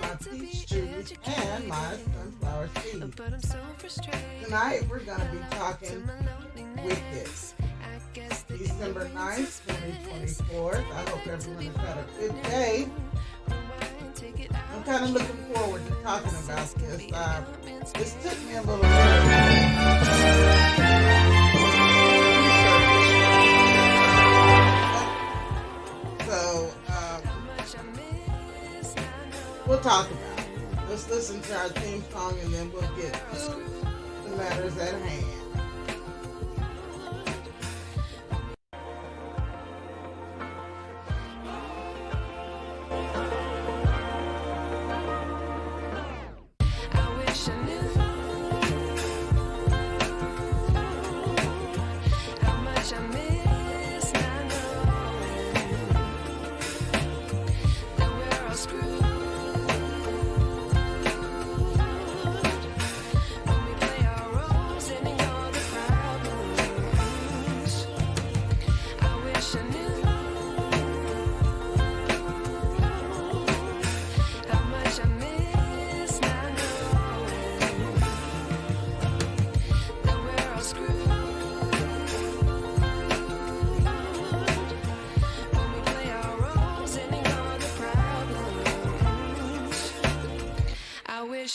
my peach trees, and my sunflower seeds. Tonight we're going to be talking Wicked. December 9th, 2024. I hope everyone has had a good day. I'm kind of looking forward to talking about this. This took me a little bit. So, we'll talk about it. Let's listen to our theme song and then we'll get to the matters at hand.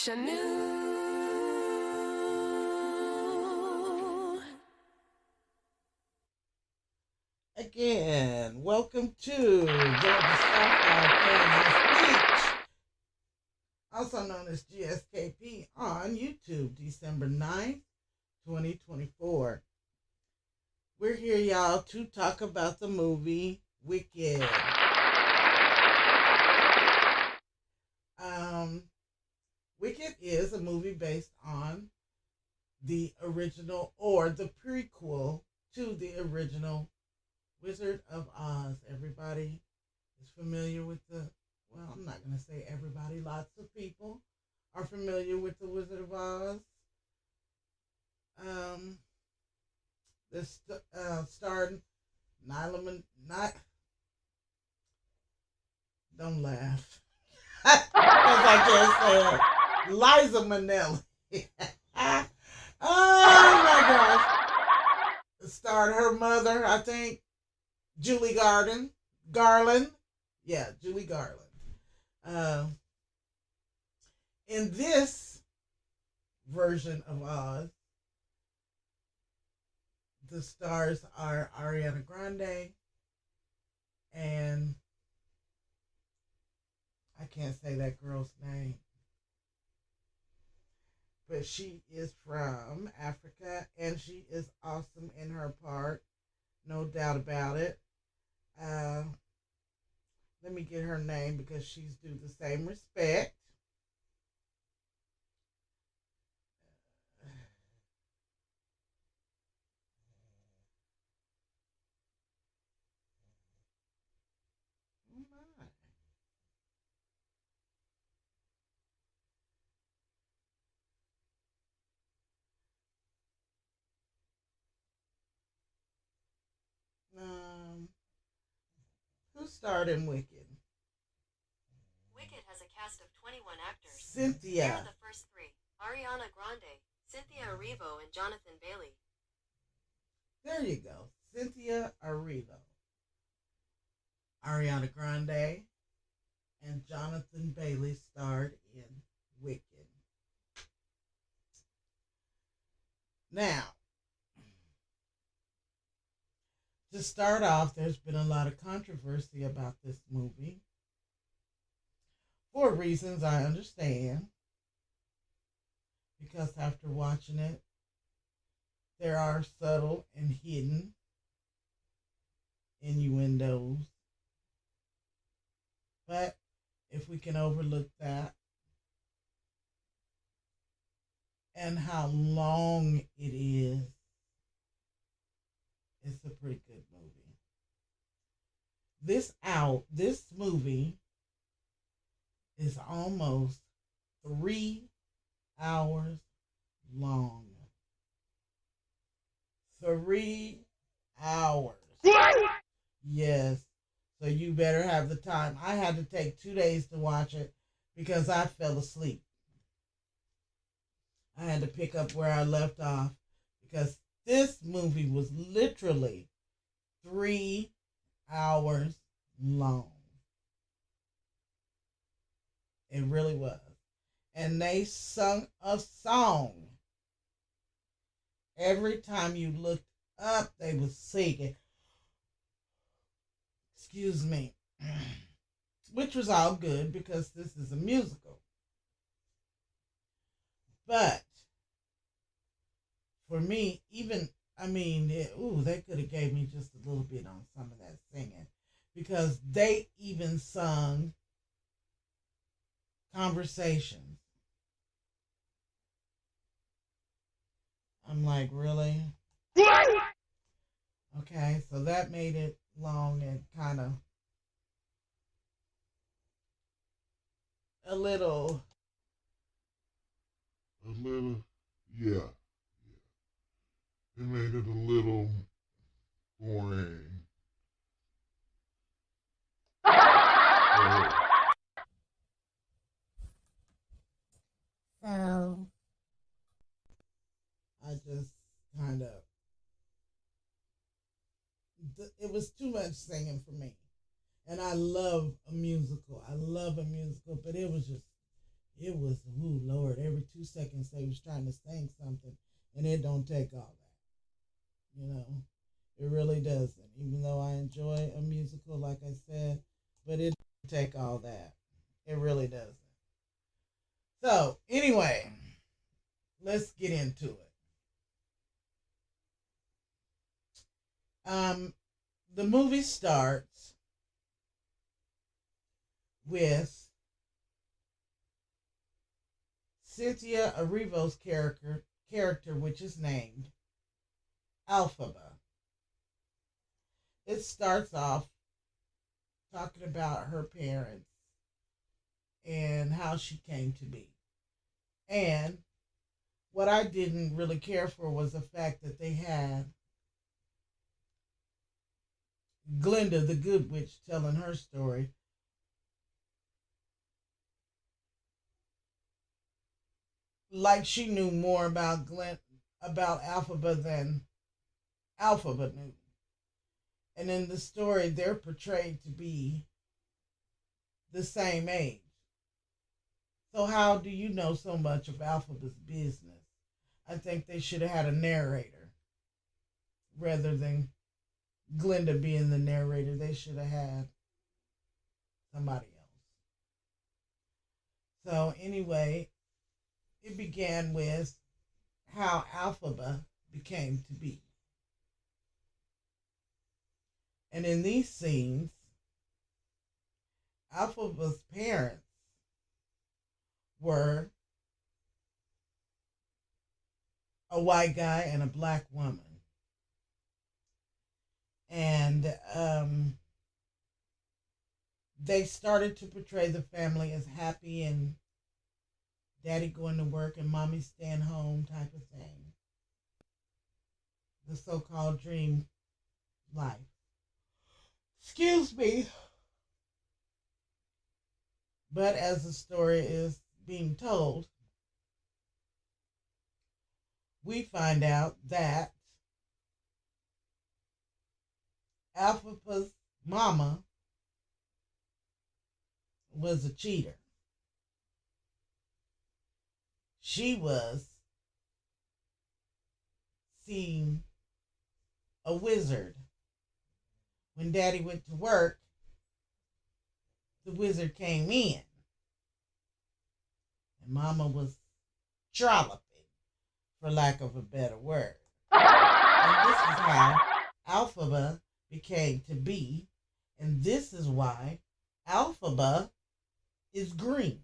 I knew. Again, welcome to Georgia Softball Speech, also known as GSKP, on YouTube, December 9th, 2024. We're here, y'all, to talk about the movie Wicked. Wicked is a movie based on the original or the prequel to the original Wizard of Oz. Everybody is familiar with well, I'm not going to say everybody, lots of people are familiar with the Wizard of Oz. This starred don't laugh. Because I just said Liza Minnelli. Oh my gosh. Starred her mother, I think, Julie Garland. Yeah, Julie Garland. In this version of Oz, the stars are Ariana Grande and I can't say that girl's name, but she is from Africa and she is awesome in her part, no doubt about it. Let me get her name because she's due the same respect. Who starred in Wicked? Wicked has a cast of 21 actors. Cynthia. Here are the first three: Ariana Grande, Cynthia Erivo, and Jonathan Bailey. There you go. Cynthia Erivo, Ariana Grande, and Jonathan Bailey starred in Wicked. Now, to start off, there's been a lot of controversy about this movie. For reasons I understand. Because after watching it, there are subtle and hidden innuendos. But if we can overlook that and how long it is, it's a pretty good movie. This movie is almost 3 hours long. 3 hours. What? Yes. So you better have the time. I had to take 2 days to watch it because I fell asleep. I had to pick up where I left off because this movie was literally 3 hours long. It really was. And they sung a song. Every time you looked up, they was singing. Excuse me. Which was all good because this is a musical. But for me, even, they could have gave me just a little bit on some of that singing because they even sung Conversations. I'm like, really? Okay, so that made it long and kind of a little, yeah. It made it a little boring. So I just kind of, it was too much singing for me. And I love a musical. But it was, ooh, Lord, every 2 seconds they was trying to sing something, and it don't take all that. It really doesn't. Even though I enjoy a musical, like I said, but it doesn't take all that. It really doesn't. So, anyway, let's get into it. The movie starts with Cynthia Erivo's character, which is named Elphaba. It starts off talking about her parents and how she came to be. And what I didn't really care for was the fact that they had Glinda, the good witch, telling her story. Like she knew more about Elphaba than Elphaba knew. And in the story, they're portrayed to be the same age. So how do you know so much of Elphaba's business? I think they should have had a narrator rather than Glinda being the narrator. They should have had somebody else. So anyway, it began with how Elphaba became to be. And in these scenes, Elphaba's parents were a white guy and a black woman. And they started to portray the family as happy and daddy going to work and mommy staying home type of thing. The so-called dream life. Excuse me. But as the story is being told, we find out that Elphaba's mama was a cheater. She was seeing a wizard. When daddy went to work, the wizard came in. And mama was trolloping, for lack of a better word. And this is how Elphaba became to be. And this is why Elphaba is green.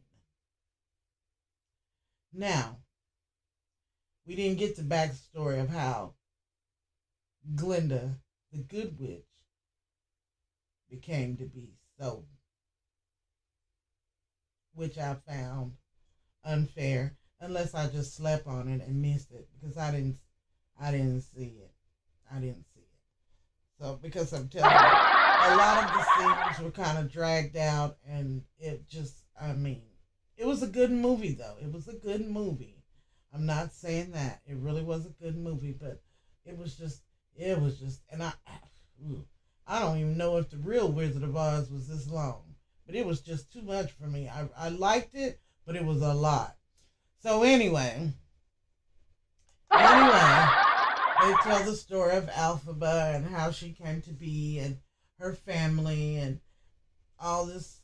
Now, we didn't get the backstory of how Glinda, the good witch, became to be so, which I found unfair, unless I just slept on it and missed it, because I didn't see it. So, because I'm telling you, a lot of the scenes were kind of dragged out, and it just, It was a good movie, though. It was a good movie. I'm not saying that. It really was a good movie, but it was just, and I don't even know if the real Wizard of Oz was this long, but it was just too much for me. I liked it, but it was a lot. So anyway, they tell the story of Elphaba and how she came to be and her family and all this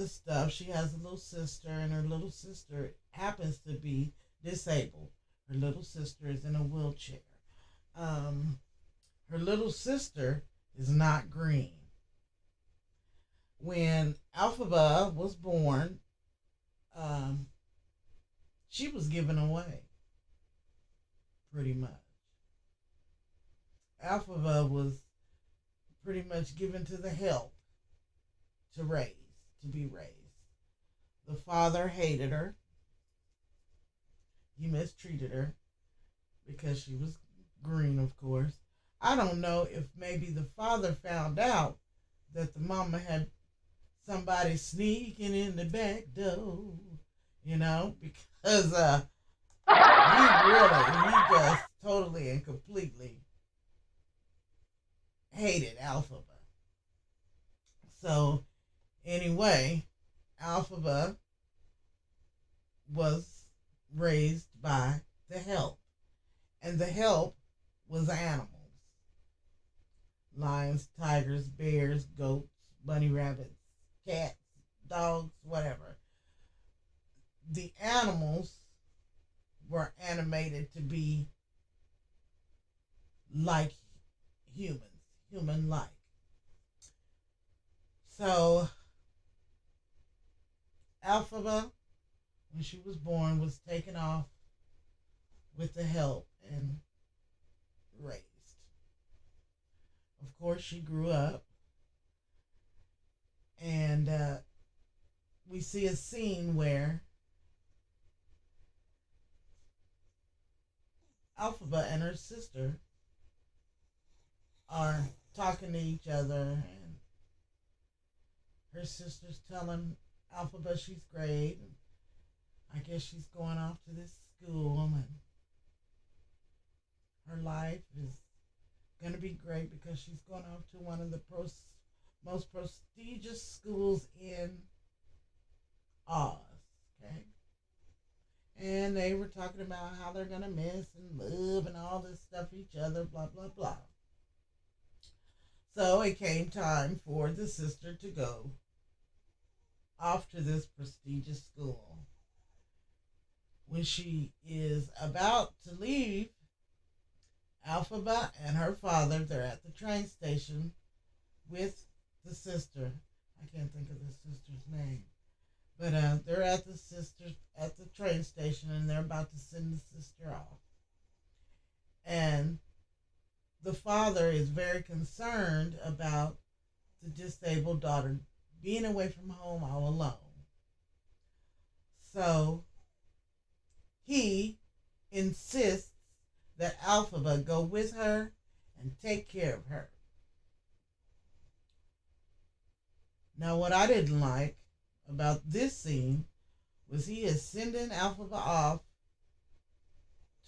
stuff. She has a little sister, and her little sister happens to be disabled. Her little sister is in a wheelchair. Her little sister is not green. When Elphaba was born, she was given away, pretty much. Elphaba was pretty much given to the help to be raised. The father hated her. He mistreated her because she was green, of course. I don't know if maybe the father found out that the mama had somebody sneaking in the back door, because he just totally and completely hated Elphaba. So anyway, Elphaba was raised by the help, and the help was animals. Lions, tigers, bears, goats, bunny rabbits, cats, dogs, whatever. The animals were animated to be like humans, human-like. So, Elphaba, when she was born, was taken off with the help and raised. Of course, she grew up, and we see a scene where Elphaba and her sister are talking to each other, and her sister's telling Elphaba she's great, and I guess she's going off to this school, and her life is going to be great because she's going off to one of the most prestigious schools in Oz, okay? And they were talking about how they're going to miss and love and all this stuff each other, blah, blah, blah. So it came time for the sister to go off to this prestigious school. When she is about to leave, Elphaba and her father, they're at the train station with the sister. I can't think of the sister's name. But they're at the train station, and they're about to send the sister off. And the father is very concerned about the disabled daughter being away from home all alone. So he insists that Elphaba go with her and take care of her. Now, what I didn't like about this scene was he is sending Elphaba off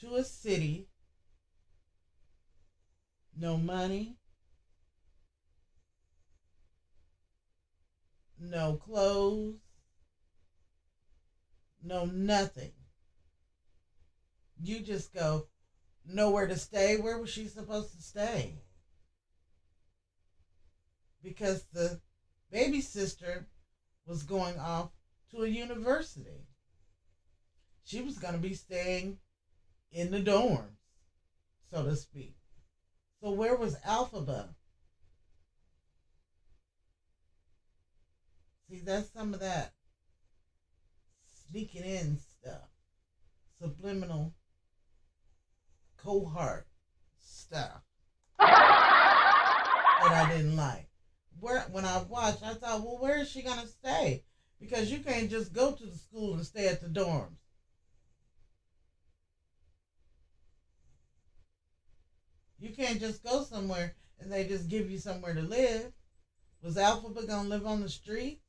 to a city, no money, no clothes, no nothing. You just go, nowhere to stay. Where was she supposed to stay? Because the baby sister was going off to a university. She was going to be staying in the dorms, so to speak. So where was Elphaba? See, that's some of that sneaking in stuff. Subliminal cohort stuff that I didn't like. When I watched, I thought, well, where is she going to stay? Because you can't just go to the school and stay at the dorms. You can't just go somewhere and they just give you somewhere to live. Was Elphaba going to live on the streets?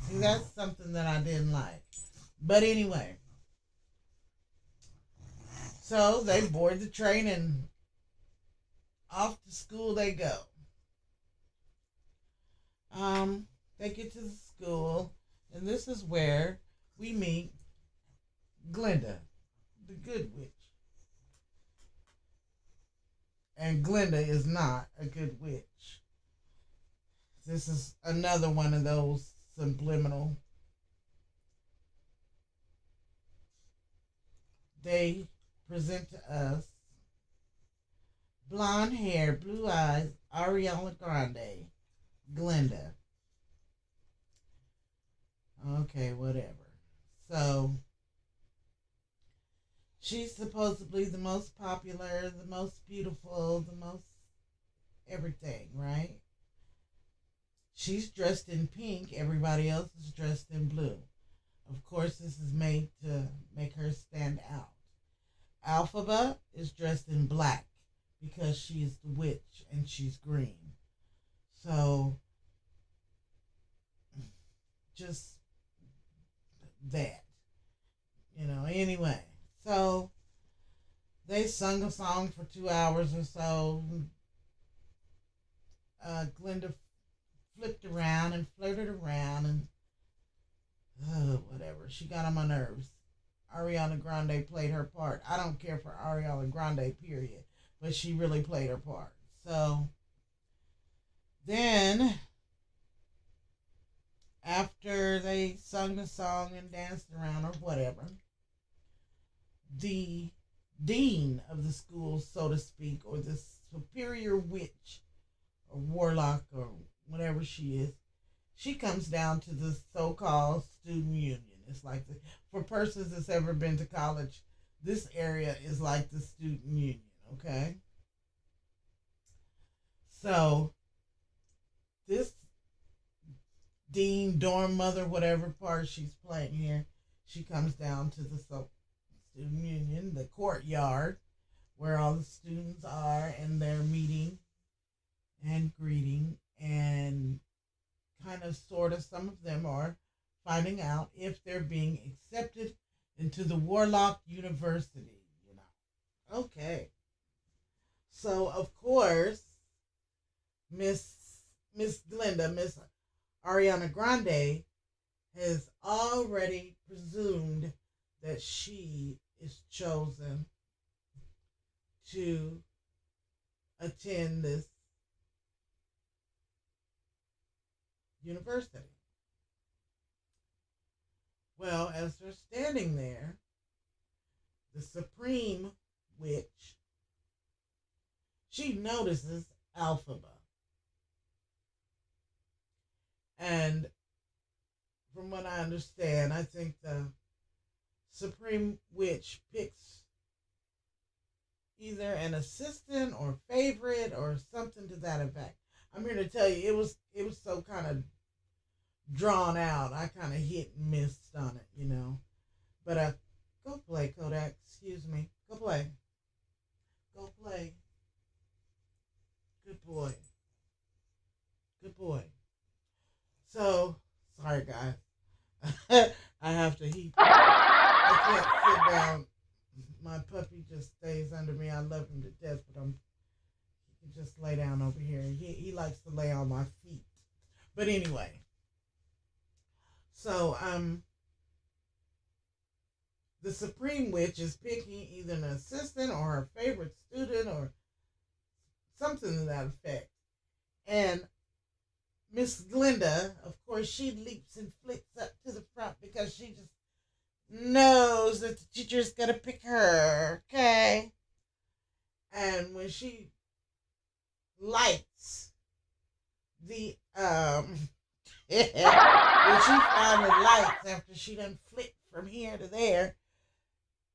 See, that's something that I didn't like. But anyway, so they board the train and off to school they go. They get to the school, and this is where we meet Glinda, the good witch. And Glinda is not a good witch. This is another one of those subliminal. They present to us blonde hair, blue eyes, Ariana Grande, Glinda. Okay, whatever. So, she's supposedly the most popular, the most beautiful, the most everything, right? She's dressed in pink. Everybody else is dressed in blue. Of course, this is made to make her stand out. Elphaba is dressed in black because she is the witch and she's green. So, just that. Anyway. So, they sung a song for 2 hours or so. Glinda flipped around and flirted around and whatever. She got on my nerves. Ariana Grande played her part. I don't care for Ariana Grande, period. But she really played her part. So, then, after they sung the song and danced around or whatever, the dean of the school, so to speak, or the superior witch or warlock or whatever she is, she comes down to the so-called student union. It's like, for persons that's ever been to college, this area is like the student union, okay? So, this dean, dorm mother, whatever part she's playing here, she comes down to the student union, the courtyard, where all the students are, and they're meeting and greeting, and kind of, sort of, some of them are finding out if they're being accepted into the Warlock University, Okay. So, of course, Miss Glinda, Miss Ariana Grande, has already presumed that she is chosen to attend this university. Well, as they're standing there, the supreme witch, she notices Elphaba. And from what I understand, I think the supreme witch picks either an assistant or favorite or something to that effect. I'm here to tell you, it was so kind of drawn out. I kind of hit and missed on it, But go play, Kodak. Excuse me. Go play. Go play. Good boy. Good boy. So, sorry guys. I have to heat. I can't sit down. My puppy just stays under me. I love him to death, but he can just lay down over here. He likes to lay on my feet. But anyway. So, the Supreme Witch is picking either an assistant or her favorite student or something to that effect. And Miss Glinda, of course, she leaps and flicks up to the front because she just knows that the teacher's going to pick her, okay? And when she lights the, when she found the lights after she done flipped from here to there,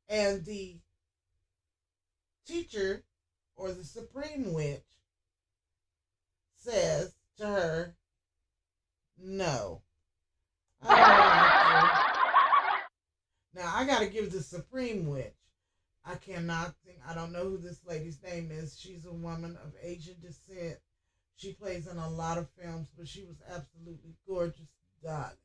and the teacher or the Supreme Witch says to her, no. I don't want to. Now, I got to give the Supreme Witch. I cannot think, I don't know who this lady's name is. She's a woman of Asian descent. She plays in a lot of films, but she was absolutely gorgeous, darling.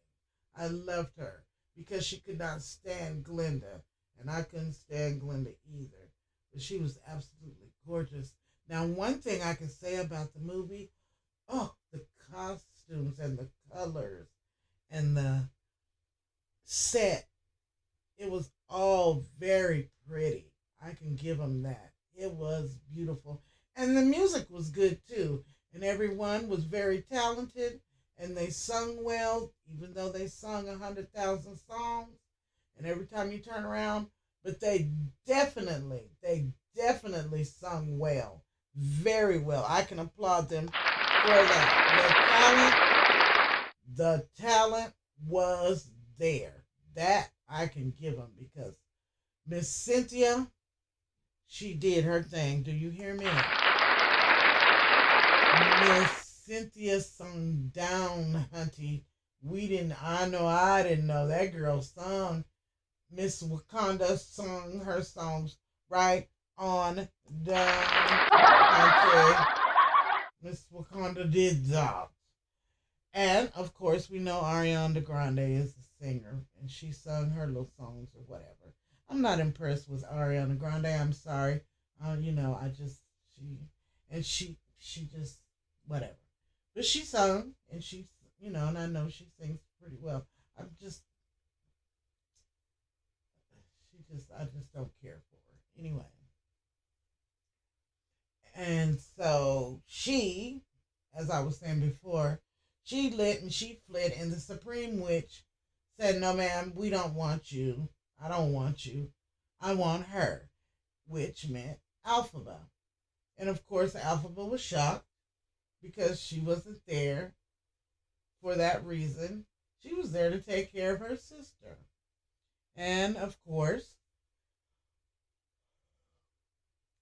I loved her because she could not stand Glinda, and I couldn't stand Glinda either. But she was absolutely gorgeous. Now, one thing I can say about the movie, oh, the costumes and the colors and the set, it was all very pretty. I can give them that. It was beautiful. And the music was good too. And everyone was very talented and they sung well, even though they sung 100,000 songs. And every time you turn around, but they definitely sung well. Very well. I can applaud them for that. The talent was there. That I can give them because Miss Cynthia, she did her thing. Do you hear me? Miss Cynthia sung down, hunty. I didn't know that girl sung. Miss Wakanda sung her songs right on down, hunty. Miss Wakanda did that. And, of course, we know Ariana Grande is the singer, and she sung her little songs or whatever. I'm not impressed with Ariana Grande. I'm sorry. She just, whatever. But she sung, and and I know she sings pretty well. I just don't care for her. Anyway. And so she, as I was saying before, she lit and she fled, and the Supreme Witch said, "No, ma'am, we don't want you. I don't want you. I want her," which meant Elphaba. And of course, Elphaba was shocked because she wasn't there for that reason. She was there to take care of her sister. And of course,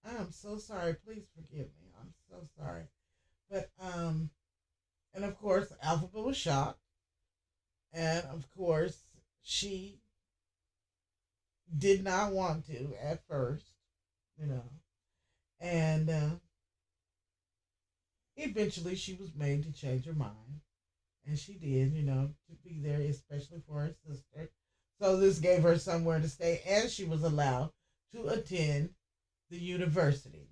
I am so sorry. Please forgive me. I'm so sorry. But, and of course, Elphaba was shocked. And of course, she did not want to at first, And eventually she was made to change her mind. And she did, to be there, especially for her sister. So this gave her somewhere to stay, and she was allowed to attend the university.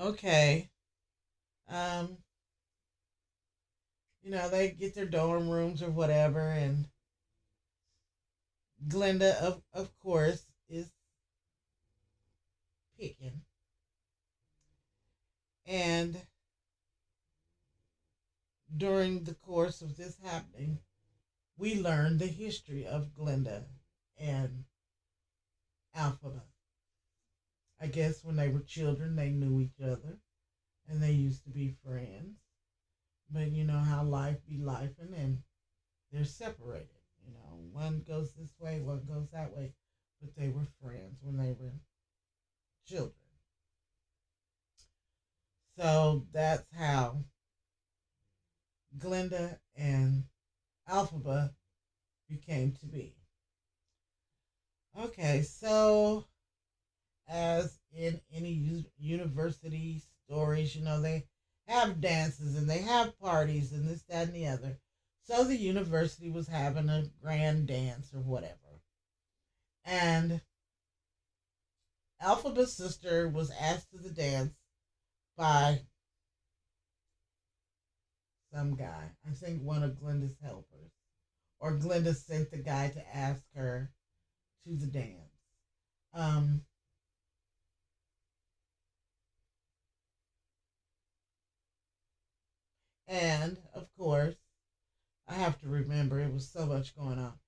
Okay. They get their dorm rooms or whatever, and Glinda, of course, is picking. And during the course of this happening, we learn the history of Glinda and Elphaba. I guess when they were children, they knew each other, and they used to be friends. But you know how life be lifing, and they're separated. One goes this way, one goes that way. But they were friends when they were children. So that's how Glinda and Elphaba became to be. Okay, so as in any university stories, they have dances and they have parties and this, that, and the other. So the university was having a grand dance or whatever. And Elphaba's sister was asked to the dance by some guy. I think one of Glinda's helpers. Or Glinda sent the guy to ask her to the dance. And, of course, I have to remember, it was so much going on.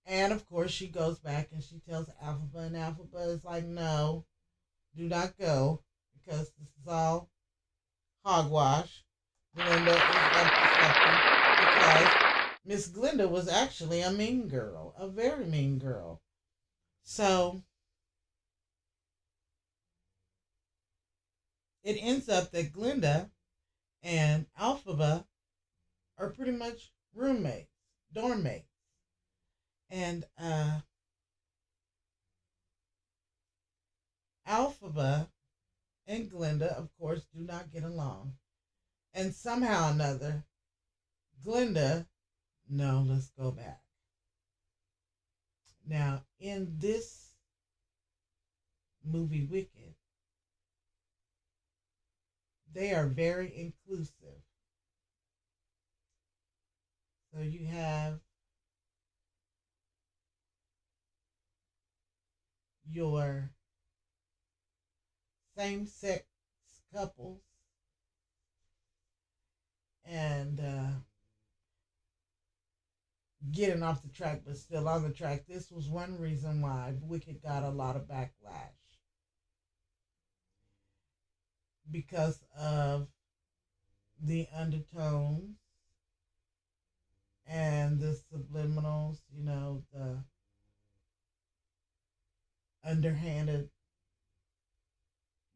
And, of course, she goes back and she tells Elphaba, and Elphaba is like, "No, do not go, because this is all hogwash. Glinda is up to something," because Miss Glinda was actually a mean girl, a very mean girl. So, it ends up that Glinda and Elphaba are pretty much roommates, dorm mates. And Elphaba and Glinda, of course, do not get along. And somehow or another, Glinda No, let's go back. Now, in this movie Wicked, they are very inclusive. So you have your same-sex couples and getting off the track, but still on the track. This was one reason why Wicked got a lot of backlash. Because of the undertones and the subliminals, the underhanded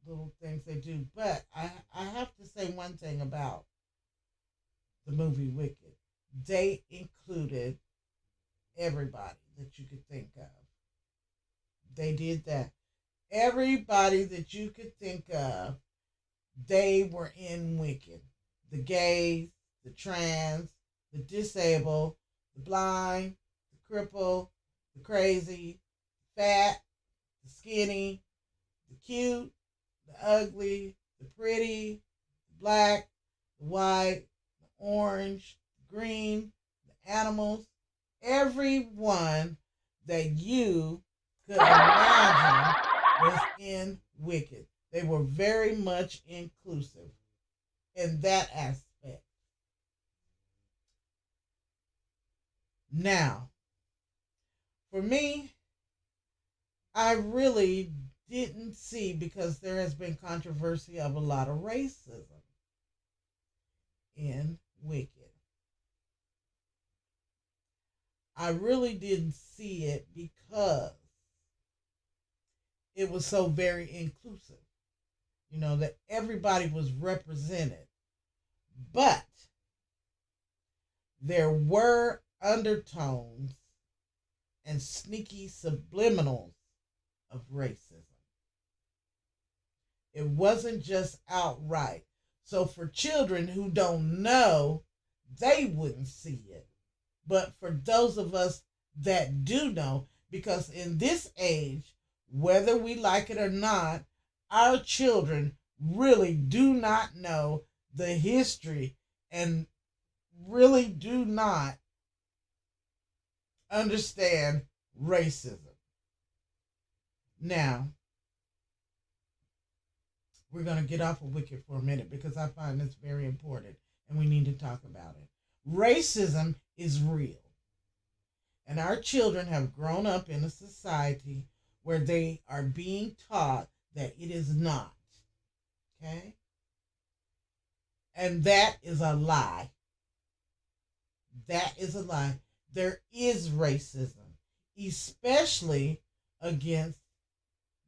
little things they do. But I have to say one thing about the movie Wicked. They included everybody that you could think of. They did that. Everybody that you could think of, they were in Wicked. The gays, the trans, the disabled, the blind, the crippled, the crazy, the fat, the skinny, the cute, the ugly, the pretty, the black, the white, the orange, the green, the animals, everyone that you could imagine was in Wicked. They were very much inclusive in that aspect. Now, for me, I really didn't see, because there has been controversy of a lot of racism in Wicked. I really didn't see it because it was so very inclusive. That everybody was represented. But there were undertones and sneaky subliminals of racism. It wasn't just outright. So for children who don't know, they wouldn't see it. But for those of us that do know, because in this age, whether we like it or not, our children really do not know the history and really do not understand racism. Now, we're going to get off of Wicked for a minute because I find this very important and we need to talk about it. Racism is real. And our children have grown up in a society where they are being taught that it is not. Okay? And that is a lie. That is a lie. There is racism, especially against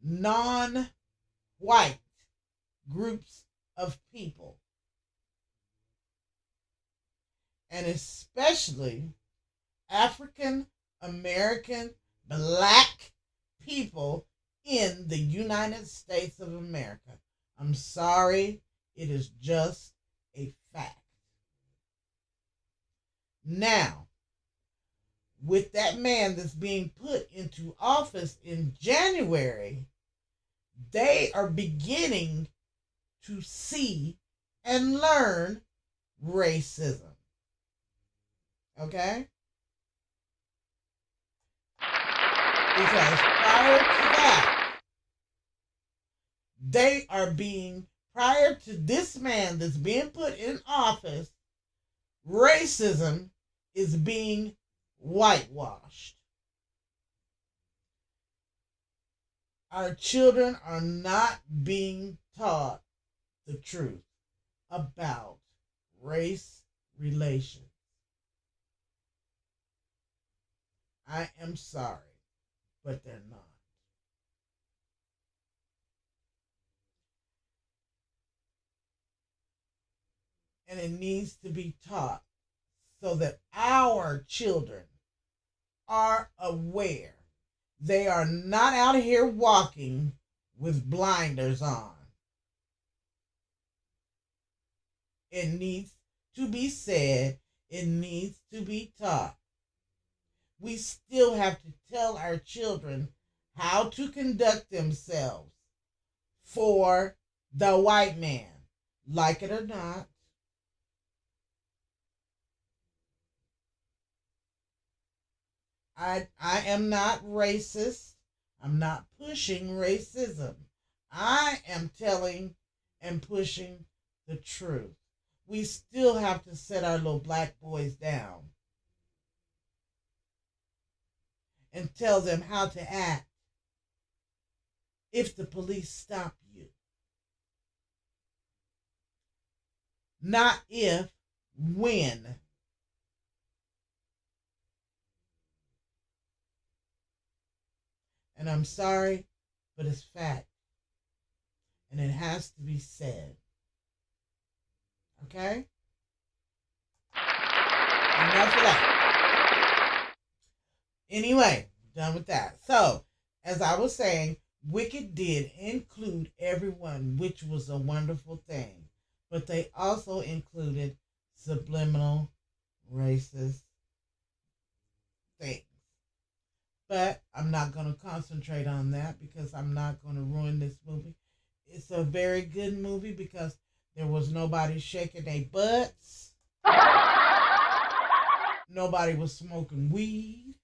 non-white groups of people. And especially African American black people in the United States of America. I'm sorry, it is just a fact. Now, with that man that's being put into office in January, they are beginning to see and learn racism. Okay? Because prior to that, they are being, prior to this man that's being put in office, racism is being whitewashed. Our children are not being taught the truth about race relations. I am sorry, but they're not. And it needs to be taught so that our children are aware. They are not out here walking with blinders on. It needs to be said, It needs to be taught. We still have to tell our children how to conduct themselves for the white man, like it or not. I am not racist. I'm not pushing racism. I am telling and pushing the truth. We still have to set our little black boys down and tell them how to act if the police stop you. Not if, when. And I'm sorry, but it's fact. And it has to be said. Okay? Enough of that. Anyway, done with that. So, as I was saying, Wicked did include everyone, which was a wonderful thing. But they also included subliminal racist things. But I'm not going to concentrate on that because I'm not going to ruin this movie. It's a very good movie because there was nobody shaking their butts. Nobody was smoking weed.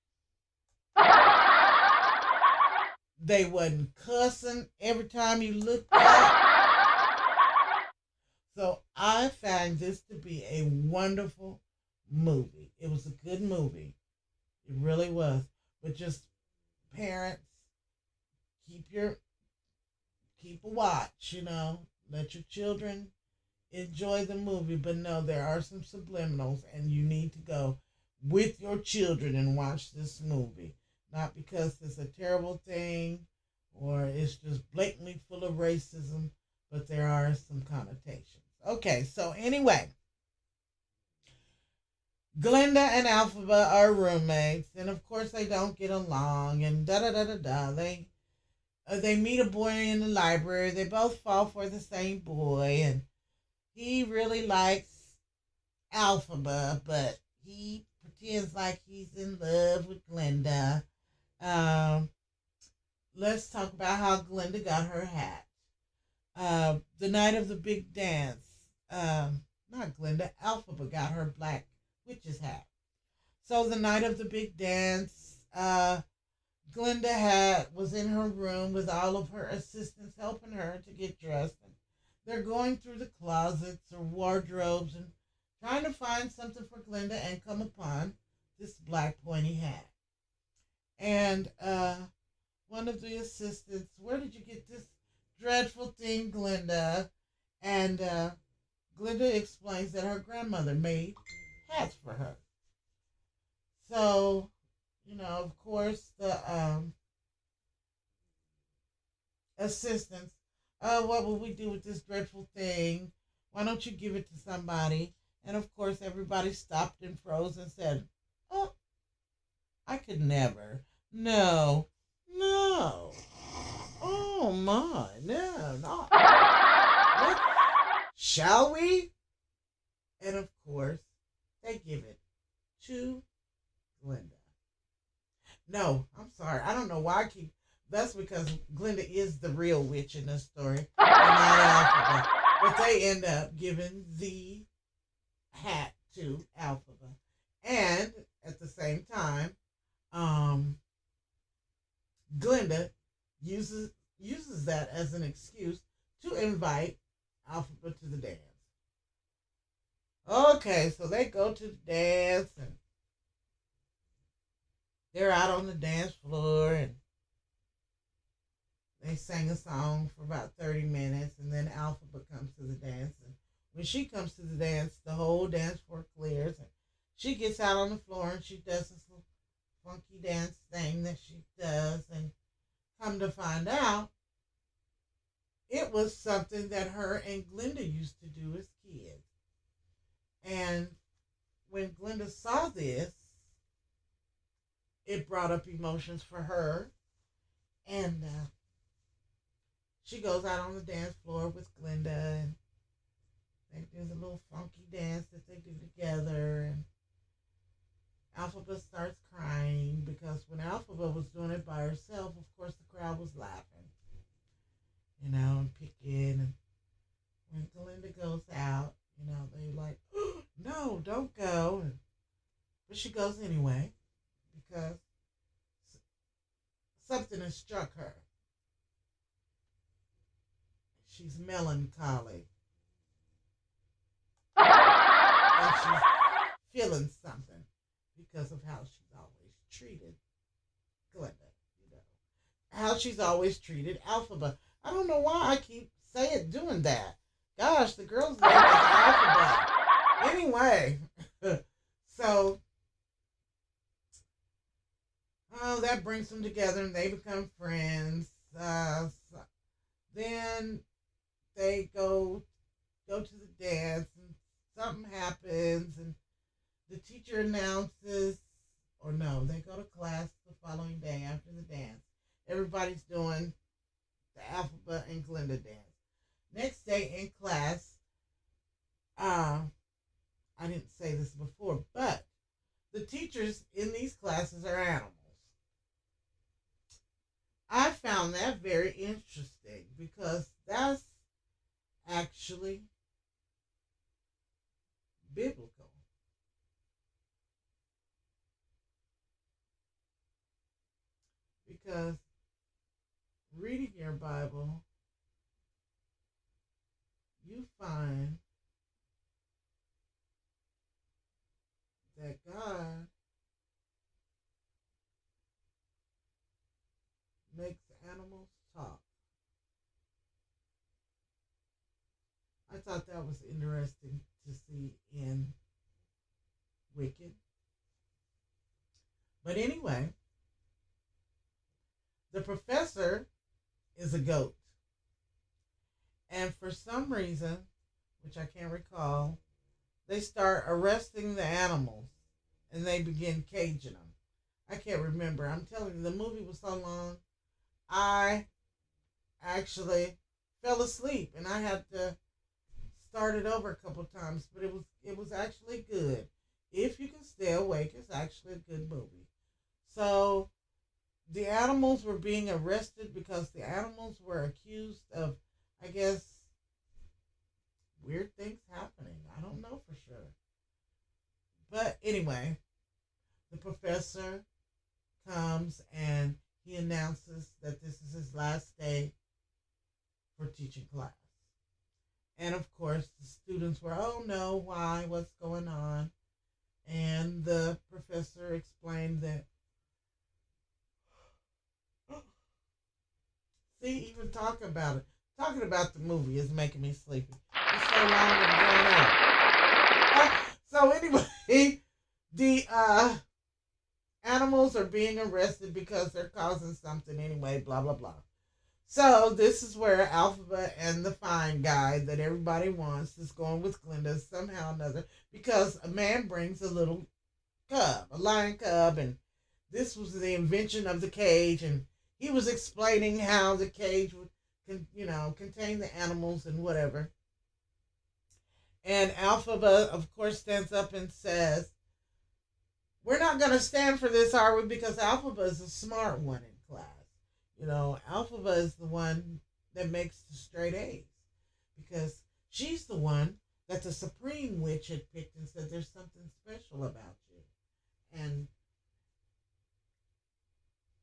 They wasn't cussing every time you looked up. So I found this to be a wonderful movie. It was a good movie. It really was. But just parents, keep a watch, let your children enjoy the movie. But no, there are some subliminals and you need to go with your children and watch this movie. Not because it's a terrible thing or it's just blatantly full of racism, but there are some connotations. Okay, so anyway, Glenda and Elphaba are roommates, and of course they don't get along, and da-da-da-da-da. They meet a boy in the library. They both fall for the same boy, and he really likes Elphaba, but he pretends like he's in love with Glenda. Let's talk about how Glenda got her hat. The night of the big dance, not Glenda, Elphaba got her black witch's hat. So the night of the big dance, Glenda was in her room with all of her assistants helping her to get dressed. And they're going through the closets or wardrobes and trying to find something for Glenda and come upon this black pointy hat. And one of the assistants, where did you get this dreadful thing, Glenda? And Glenda explains that her grandmother made hats for her. So, of course, the assistants, what will we do with this dreadful thing? Why don't you give it to somebody? And of course, everybody stopped and froze and said, oh, I could never. No. Oh my, no. What? Shall we? And of course, they give it to Glenda. No, I'm sorry. I don't know why that's because Glenda is the real witch in this story. And not Elphaba. But they end up giving the hat to Elphaba. And at the same time, Glenda uses that as an excuse to invite Elphaba to the dance. Okay, so they go to the dance and they're out on the dance floor and they sang a song for about 30 minutes and then Elphaba comes to the dance. And when she comes to the dance, the whole dance floor clears and she gets out on the floor and she does this little funky dance thing that she does. And come to find out, it was something that her and Glenda used to do as kids. And when Glenda saw this, it brought up emotions for her. And she goes out on the dance floor with Glenda and they do the little funky dance that they do together. And Alphaba starts crying because when Alphaba was doing it by herself, of course the crowd was laughing, and picking. And when Glinda goes out, they like, oh, no, don't go. But she goes anyway because something has struck her. She's melancholy. And she's feeling something because of how she's always treated Glinda. How she's always treated Alphaba. I don't know why I keep doing that. Gosh, the girl's name is Alphaba. Anyway, so that brings them together and they become friends. Then they go to the dance and something happens and the teacher announces, or no, they go to class the following day after the dance. Everybody's doing the Alphaba and Glinda dance. Next day in class, I didn't say this before, but the teachers in these classes are animals. I found that very interesting because that's actually biblical. Because reading your Bible, you find that God makes animals talk. I thought that was interesting to see in Wicked. But anyway, the professor is a goat. And for some reason, which I can't recall, they start arresting the animals and they begin caging them. I can't remember. I'm telling you, the movie was so long, I actually fell asleep and I had to start it over a couple times, but it was actually good. If you can stay awake, it's actually a good movie. So the animals were being arrested because the animals were accused of, I guess, weird things happening. I don't know for sure. But anyway, the professor comes and he announces that this is his last day for teaching class. And of course, the students were, oh no, why, what's going on? And the professor explained that, see, even talking about the movie is making me sleepy. It's so long and drawn out. So anyway, the animals are being arrested because they're causing something anyway, blah, blah, blah. So this is where Alphaba and the fine guy that everybody wants is going with Glinda somehow or another because a man brings a little cub, a lion cub, and this was the invention of the cage, and he was explaining how the cage would, contain the animals and whatever. And Alphaba, of course, stands up and says, we're not going to stand for this, are we? Because Alphaba is a smart one in class. Alphaba is the one that makes the straight A's. Because she's the one that the Supreme Witch had picked and said, there's something special about you. And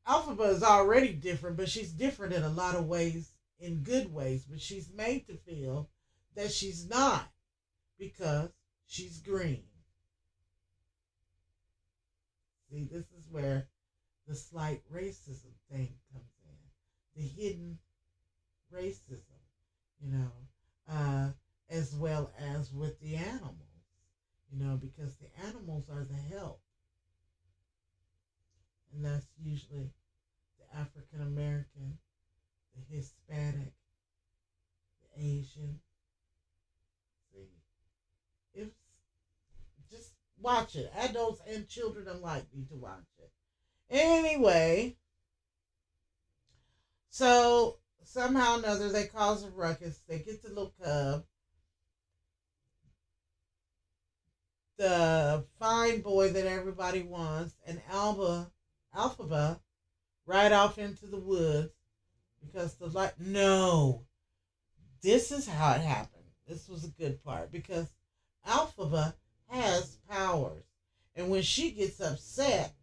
Alphaba is already different, but she's different in a lot of ways, in good ways. But she's made to feel that she's not because she's green. See, this is where the slight racism thing comes in. The hidden racism, as well as with the animals, because the animals are the help. And that's usually the African American, the Hispanic, the Asian. See, it's just watch it. Adults and children alike need to watch it. Anyway, so somehow or another they cause a ruckus. They get the little cub. the fine boy that everybody wants, and Alphaba right off into the woods because the light. No, this is how it happened. This was a good part because Alphaba has powers, and when she gets upset,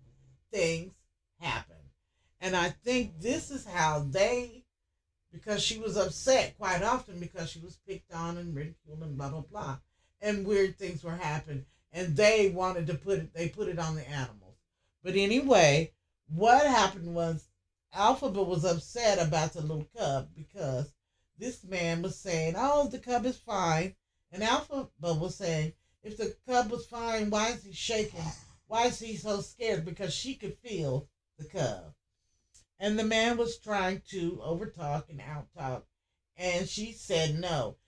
things happen. And I think this is how because she was upset quite often because she was picked on and ridiculed and blah blah blah, and weird things were happening, and they wanted to put it on the animals. But anyway, what happened was Alphaba was upset about the little cub because this man was saying, "Oh, the cub is fine," and Alphaba was saying, "If the cub was fine, why is he shaking? Why is he so scared?" Because she could feel the cub. And the man was trying to overtalk and outtalk, and she said no.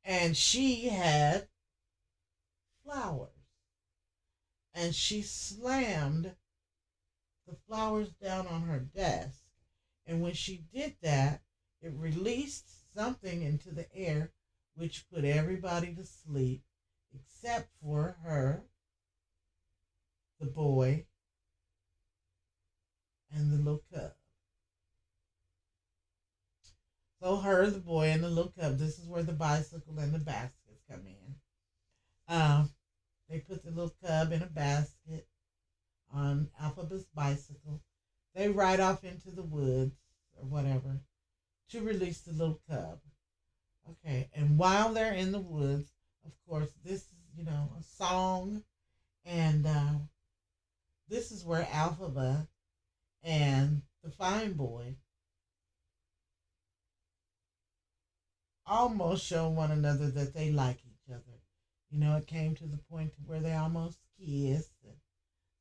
And she had flowers, and she slammed the flowers down on her desk. And when she did that, it released something into the air, which put everybody to sleep except for her, the boy, and the little cub. So her, the boy, and the little cub, this is where the bicycle and the baskets come in. They put the little cub in a basket on Alphaba's bicycle. They ride off into the woods or whatever to release the little cub. Okay, and while they're in the woods, of course, this is, a song, and this is where Alphaba and the fine boy almost show one another that they like each other. It came to the point to where they almost kissed and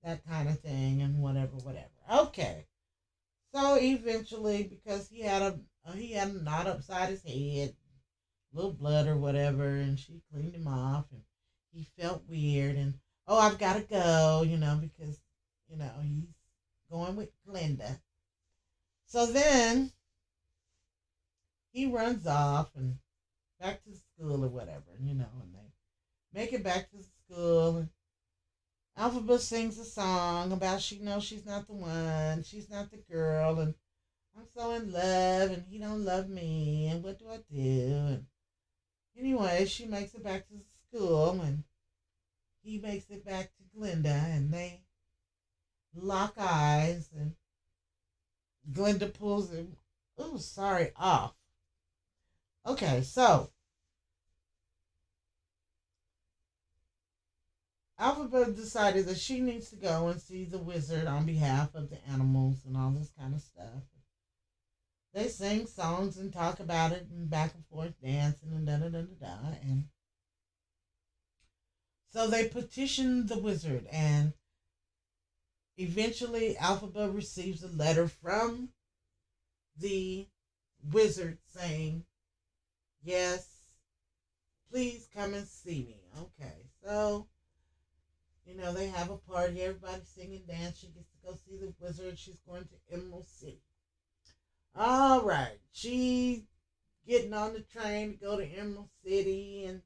that kind of thing and whatever. Okay. So eventually, because he had a knot upside his head, little blood or whatever, and she cleaned him off, and he felt weird, and I've got to go, because he's going with Glinda. So then he runs off and back to school or whatever, and they make it back to school, and Alphaba sings a song about she knows she's not the one, she's not the girl, and I'm so in love, and he don't love me, and what do I do? And anyway, she makes it back to school, and he makes it back to Glinda, and they lock eyes, and Glinda pulls him, off. Okay, so Alphaba decided that she needs to go and see the wizard on behalf of the animals and all this kind of stuff. They sing songs and talk about it and back and forth dancing and da-da-da-da-da. And so they petition the wizard, and eventually Alphaba receives a letter from the wizard saying, yes, please come and see me. Okay, so they have a party, everybody singing, dance. She gets to go see the wizard. She's going to Emerald City. All right, she's getting on the train to go to Emerald City, and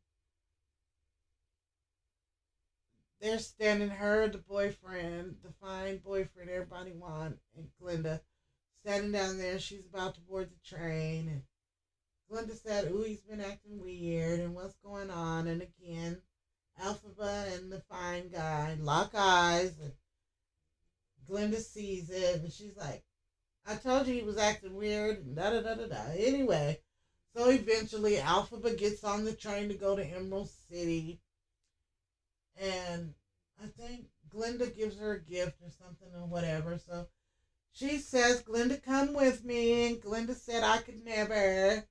they're standing, her, the boyfriend, the fine boyfriend everybody wants, and Glinda standing down there. She's about to board the train, and Glinda said, ooh, he's been acting weird, and what's going on? And again, Alphaba and the fine guy lock eyes, and Glinda sees it, and she's like, I told you he was acting weird, and da-da-da-da-da. Anyway, so eventually Alphaba gets on the train to go to Emerald City, and I think Glinda gives her a gift or something or whatever, so she says, Glinda, come with me, and Glinda said, I could never.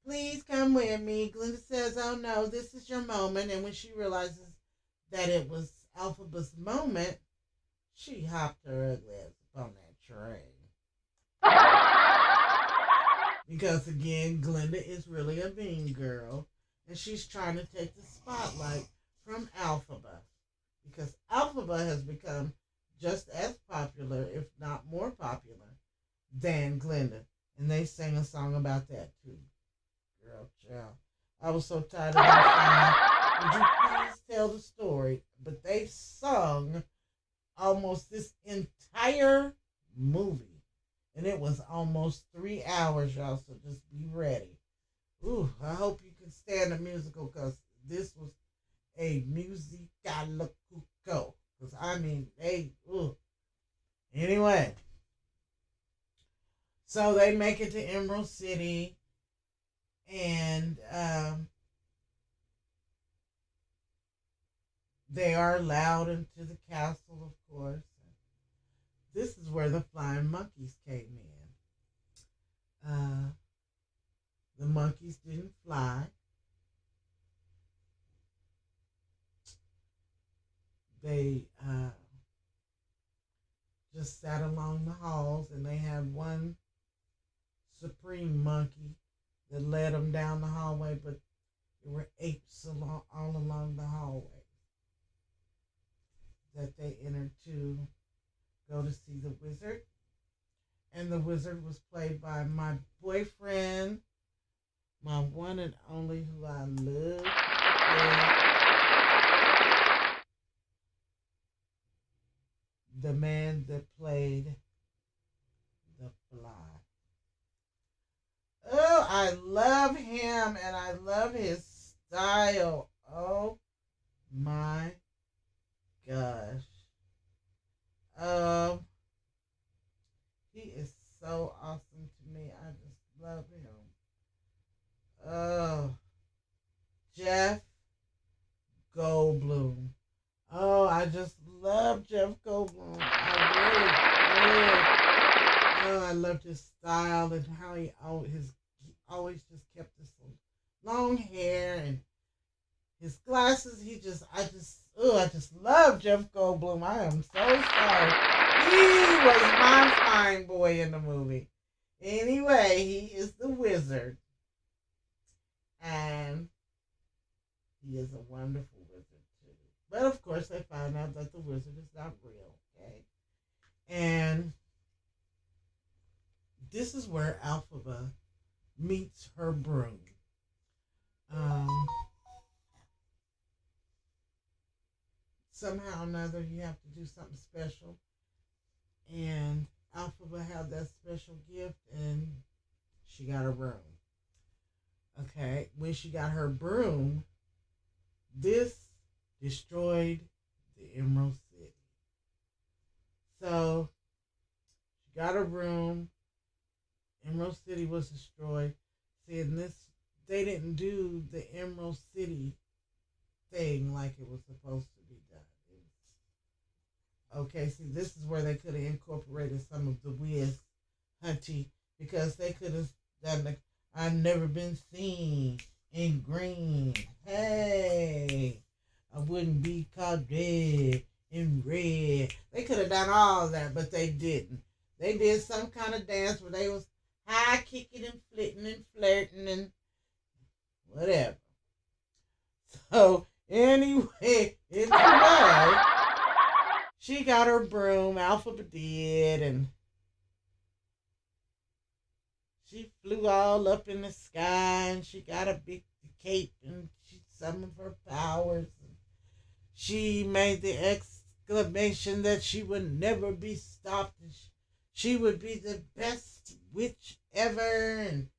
Please come with me. Glinda says, oh no, this is your moment. And when she realizes that it was Alphaba's moment, she hopped her ugly ass up on that train. Because again, Glinda is really a mean girl, and she's trying to take the spotlight from Alphaba. Because Alphaba has become just as popular, if not more popular, than Glinda. And they sang a song about that too. Girl, child. I was so tired of that song. Would you please tell the story? But they sung almost this entire movie. And it was almost 3 hours, y'all, so just be ready. Ooh, I hope you can stand the musical because this was a musicalo cuco. Because, I mean, Anyway, so they make it to Emerald City and they are allowed into the castle, of course. This is where the flying monkeys came in. The monkeys didn't fly. They just sat along the halls, and they had one supreme monkey that led them down the hallway, but there were apes all along the hallway that they entered to go to see the wizard. And the wizard was played by my boyfriend, my one and only, who I love. The man that played the Fly. Oh, I love him and I love his style. Oh my gosh. He is so awesome to me. I just love him. Oh, Jeff Goldblum. Oh, I just love Jeff Goldblum. I really do. Oh, I loved his style and how he always just kept this long hair and his glasses. I just love Jeff Goldblum. I am so sorry. He was my fine boy in the movie. Anyway, he is the wizard. And he is a wonderful wizard too. But of course they find out that the wizard is not real, okay? And this is where Elphaba meets her broom. Somehow or another you have to do something special. And Elphaba had that special gift and she got a broom. Okay, when she got her broom, this destroyed the Emerald City. So she got her broom. Emerald City was destroyed. See, in this, they didn't do the Emerald City thing like it was supposed to be done. Okay, see, this is where they could have incorporated some of the Wiz Hunty, because they could have done the I've never been seen in green. Hey, I wouldn't be caught dead in red. They could have done all that, but they didn't. They did some kind of dance where they was high kicking and flitting and flirting and whatever. So anyway, she got her broom, Elphaba did, and she flew all up in the sky, and she got a big cape, and she summoned her powers. And she made the exclamation that she would never be stopped, and she would be the best witch ever. And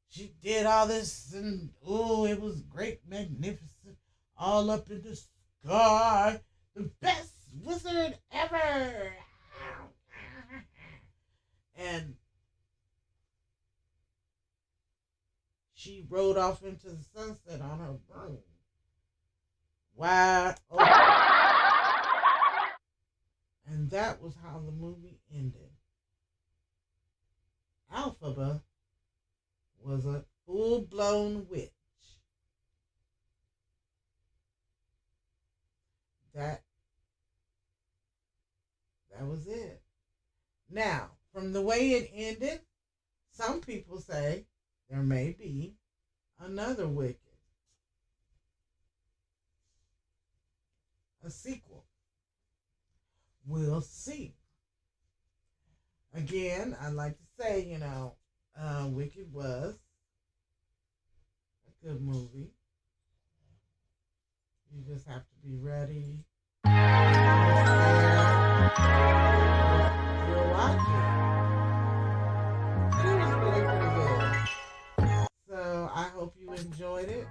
she did all this, and it was great, magnificent, all up in the sky. The best wizard ever. And she rode off into the sunset on her broom. Wide open. And that was how the movie ended. Elphaba was a full-blown witch. That was it. Now, from the way it ended, some people say there may be another Wicked. A sequel. We'll see. Again, I'd like to say, Wicked was a good movie. You just have to be ready. You're watching. It was really pretty good. So I hope you enjoyed it.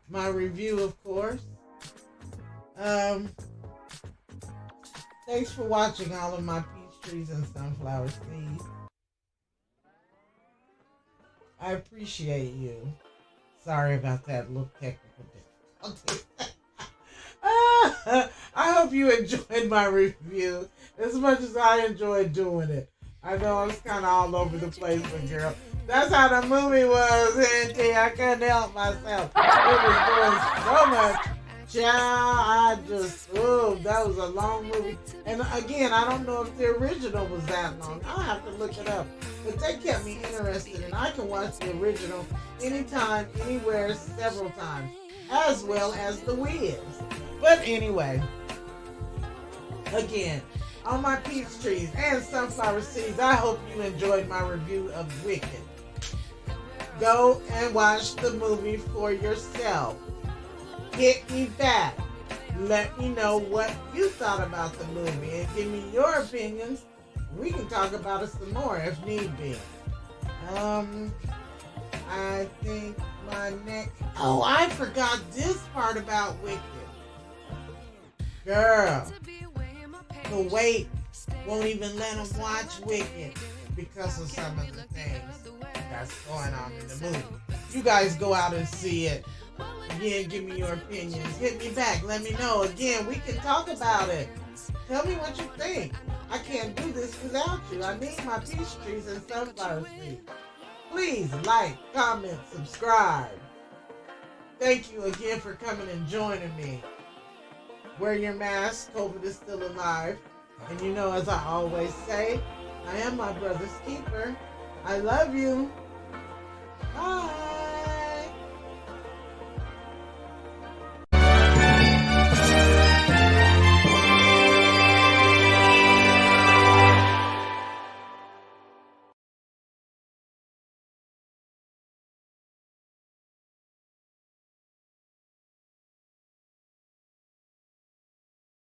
My review, of course. Thanks for watching all of my peach trees and sunflower seeds. I appreciate you. Sorry about that little technical difficulty. I hope you enjoyed my review as much as I enjoyed doing it. I know I was kind of all over the place, but girl, that's how the movie was, Auntie. I couldn't help myself. It was doing so much. Child, that was a long movie. And again, I don't know if the original was that long. I'll have to look it up. But they kept me interested, and I can watch the original anytime, anywhere, several times, as well as The Wiz. But anyway, again, on my peach trees and sunflower seeds, I hope you enjoyed my review of Wicked. Go and watch the movie for yourself. Hit me back. Let me know what you thought about the movie and give me your opinions. We can talk about it some more if need be. I think my next... Oh, I forgot this part about Wicked. Girl, the wait won't even let them watch Wicked because of some of the things that's going on in the movie. You guys go out and see it. Again, give me your opinions. Hit me back. Let me know. Again, we can talk about it. Tell me what you think. I can't do this without you. I need my peach trees and sunflower seeds. Please like, comment, subscribe. Thank you again for coming and joining me. Wear your mask. COVID is still alive. And you know, as I always say, I am my brother's keeper. I love you. Bye.